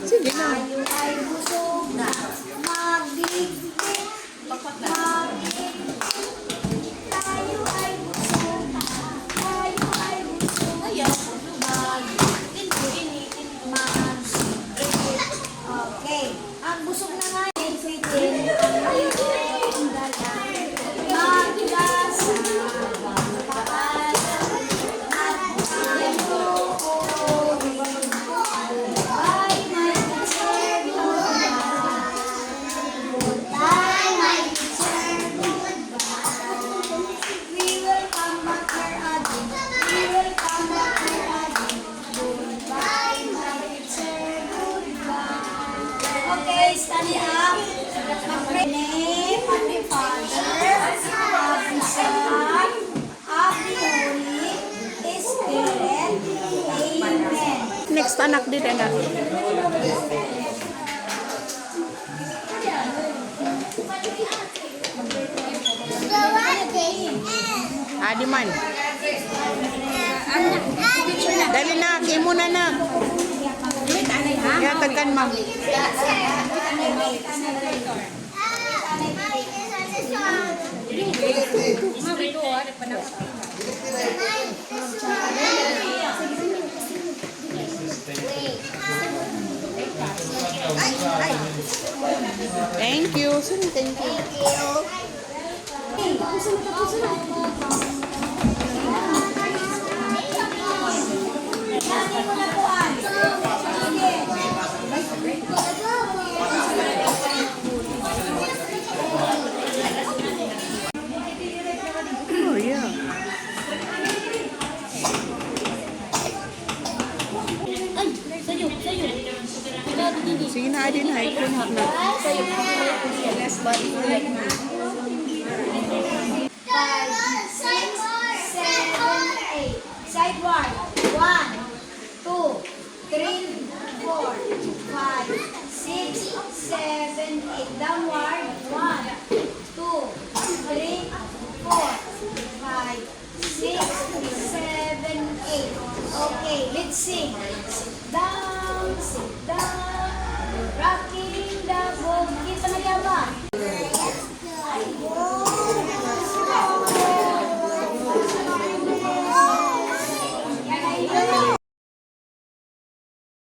Sige na. Tayo ay busog na. Magligpit. Magligpit. Tayo ay busog na. Tayo ay busog na. Okay. Ang busog na nga yung sweetin. Tayo ay dala. Maglasa. Magpaalam. At tayo ay may teacher. Goodbye, my teacher. We will come back here again. We will come back here again. Goodbye, my teacher. Goodbye. Okay, study up. Name of the Father, of the Son, of the Holy Spirit. Amen. Next anak din na. Adi man. Dali na, imo na na. Yatagan ma'am. Thank you. Thank you. Oh, yeah. Sige na, Adi na. Ikunak na. 5, 6, 7, 8. Sideward. 1, 2, 3, 4, 5, 6, 7, 8. Downward. 1, 2, 3, 4, 5, 6, 7, 8. Okay, let's sing.